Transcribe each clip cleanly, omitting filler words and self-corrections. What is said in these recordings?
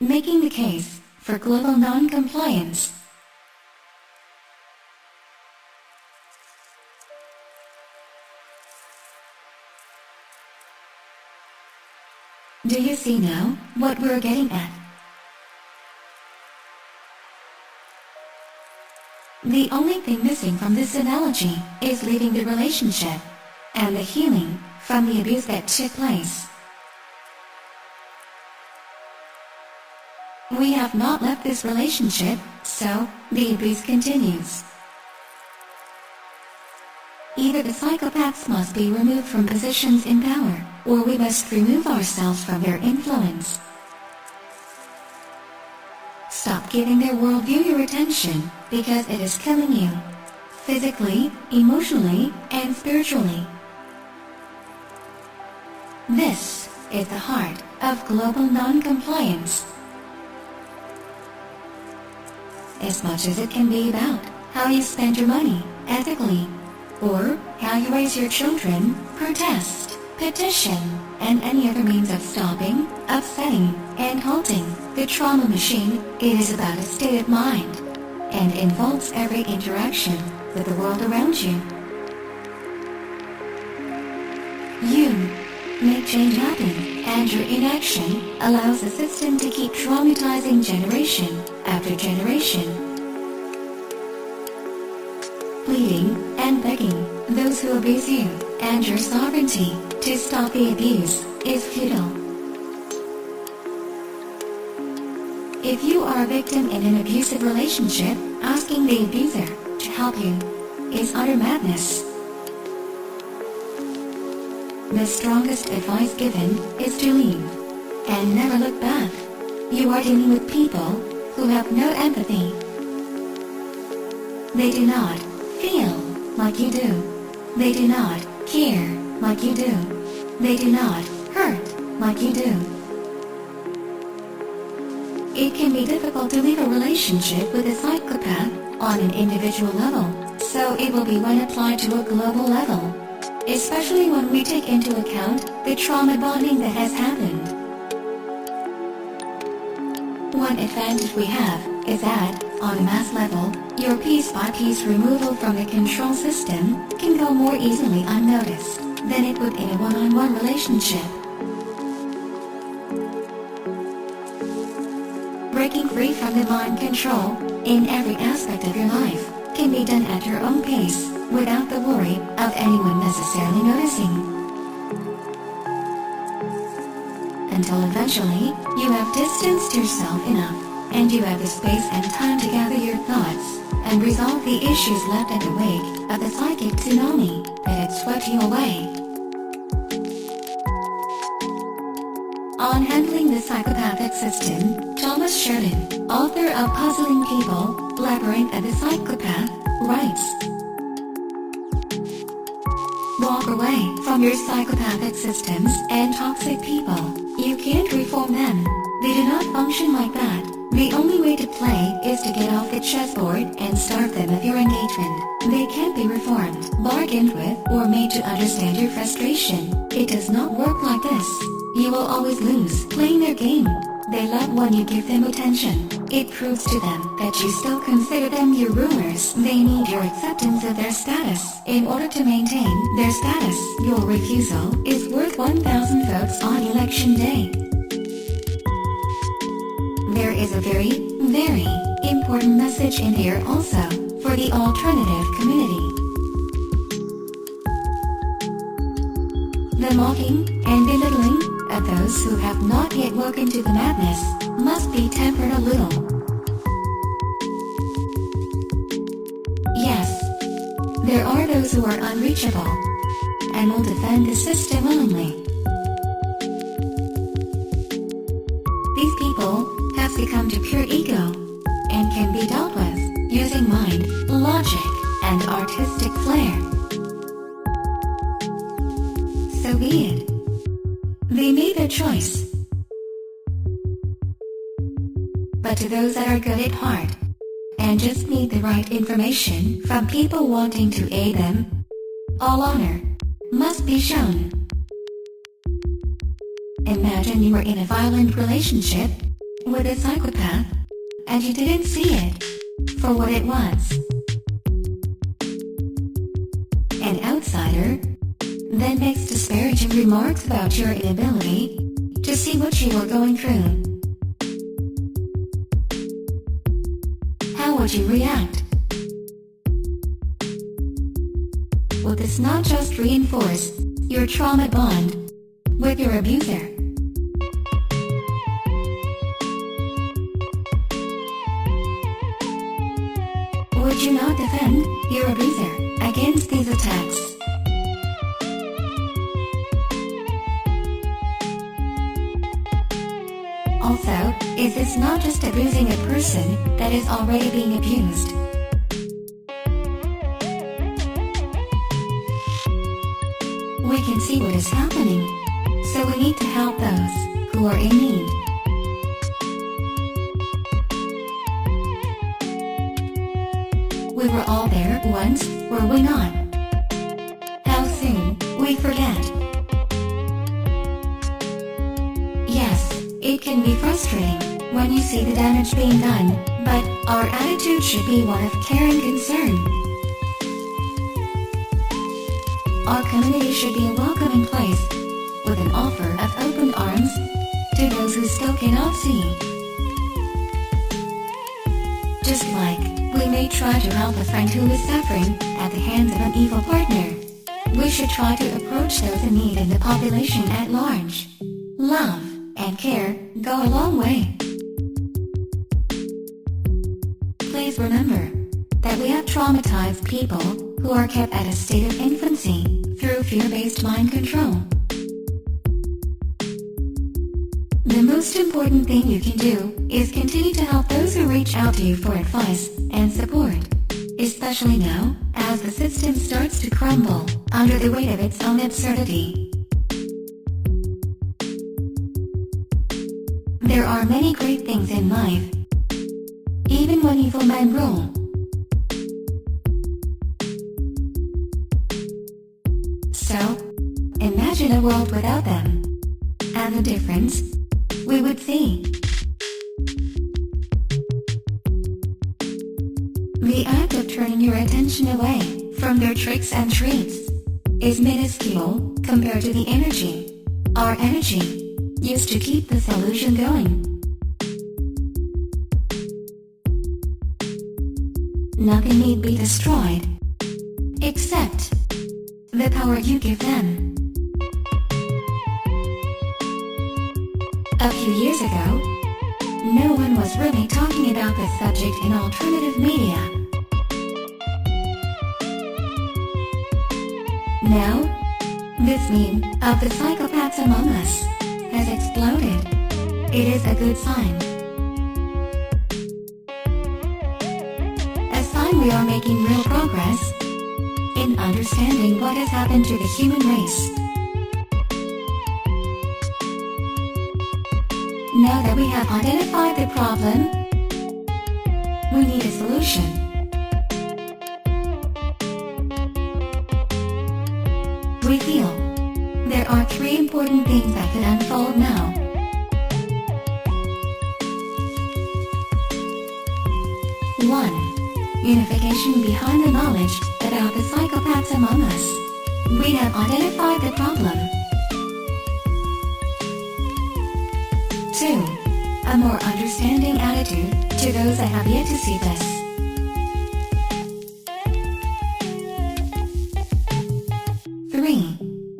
making the case for global non-compliance. Do you see now what we're getting at? The only thing missing from this analogy is leaving the relationship and the healing from the abuse that took place. We have not left this relationship, so the abuse continues. Either the psychopaths must be removed from positions in power, or we must remove ourselves from their influence. Stop giving their worldview your attention, because it is killing you, physically, emotionally, and spiritually. This is the heart of global non-compliance. As much as it can be about how you spend your money ethically, or how you raise your children, protest, petition, and any other means of stopping, upsetting, and halting the trauma machine, it is about a state of mind, and involves every interaction with the world around you. You make change happen, and your inaction allows the system to keep traumatizing generation after generation. Pleading and begging those who abuse you and your sovereignty to stop the abuse is futile. If you are a victim in an abusive relationship, asking the abuser to help you is utter madness. The strongest advice given is to leave and never look back. You are dealing with people who have no empathy. They do not feel like you do. They do not care like you do. They do not hurt like you do. It can be difficult to leave a relationship with a psychopath on an individual level, so it will be when applied to a global level, especially when we take into account the trauma bonding that has happened. One advantage we have is that, on a mass level, your piece-by-piece removal from the control system can go more easily unnoticed than it would in a one-on-one relationship. Breaking free from the mind control in every aspect of your life can be done at your own pace without the worry of anyone necessarily noticing. Until eventually, you have distanced yourself enough, and you have the space and time to gather your thoughts and resolve the issues left in the wake of the psychic tsunami that had swept you away. On handling the psychopathic system, Thomas Sherman, author of Puzzling People, Labyrinth of the Psychopath, writes, "Walk away from your psychopathic systems and toxic people. You can't reform them. They do not function like that. The only way to play is to get off the chessboard and starve them of your engagement. They can't be reformed, bargained with, or made to understand your frustration. It does not work like this. You will always lose playing their game. They love when you give them attention. It proves to them that you still consider them your rulers. They need your acceptance of their status in order to maintain their status. Your refusal is worth 1,000 votes on election day." There is a very, very important message in here also for the alternative community. The mocking and belittling of those who have not yet woken to the madness must be tempered a little. Yes, there are those who are unreachable and will defend the system willingly. These people have succumbed to pure ego and can be dealt with using mind, logic, and artistic flair. So be it. They made their choice. But to those that are good at heart and just need the right information from people wanting to aid them, all honor must be shown. Imagine you are in a violent relationship with a psychopath, and you didn't see it for what it was. An outsider then makes disparaging remarks about your inability to see what you are going through. How would you react? Will this not just reinforce your trauma bond with your abuser? Would you not defend your abuser against these attacks? Also, is this not just abusing a person that is already being abused? We can see what is happening, so we need to help those who are in need. We were all there once, were we not? How soon we forget. Yes, it can be frustrating when you see the damage being done, but our attitude should be one of care and concern. Our community should be a welcoming place, with an offer of open arms to those who still cannot see. Just like we may try to help a friend who is suffering at the hands of an evil partner, we should try to approach those in need in the population at large. Love and care go a long way. Please remember that we have traumatized people who are kept at a state of infancy through fear-based mind control. The most important thing you can do is continue to help those who reach out to you for advice and support, especially now as the system starts to crumble under the weight of its own absurdity. There are many great things in life, even when evil men rule. So, imagine a world without them, and the difference we would see. The act of turning your attention away from their tricks and treats is minuscule compared to the energy, our energy, used to keep this illusion going. Nothing need be destroyed, except the power you give them. A few years ago, no one was really talking about this subject in alternative media. Now, this meme of the psychopaths among us has exploded. It is a good sign. A sign we are making real progress in understanding what has happened to the human race. Now that we have identified the problem, we need a solution. We feel there are three important things that could unfold now. One, unification behind the knowledge about the psychopaths among us. We have identified the problem. 2. A more understanding attitude to those that have yet to see this. 3.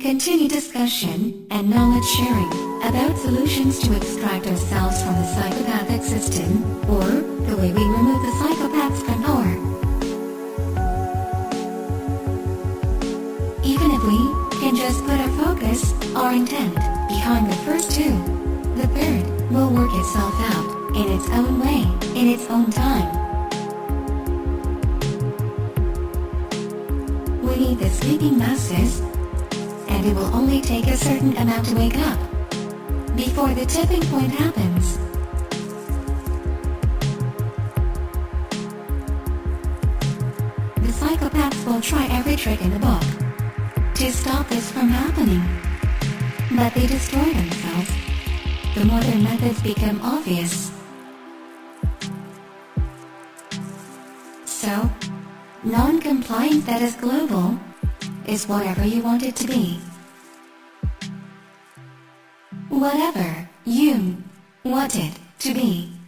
Continued discussion and knowledge sharing about solutions to extract ourselves from the psychopathic system, or the way we remove the psychopaths from power. Even if we can just put our focus, our intent, behind the first two, the third will work itself out in its own way, in its own time. We need the sleeping masses, and it will only take a certain amount to wake up before the tipping point happens. The psychopaths will try every trick in the book to stop this from happening, but they destroy themselves the more their methods become obvious. So, non-compliant that is global is whatever you want it to be. Whatever you want it to be.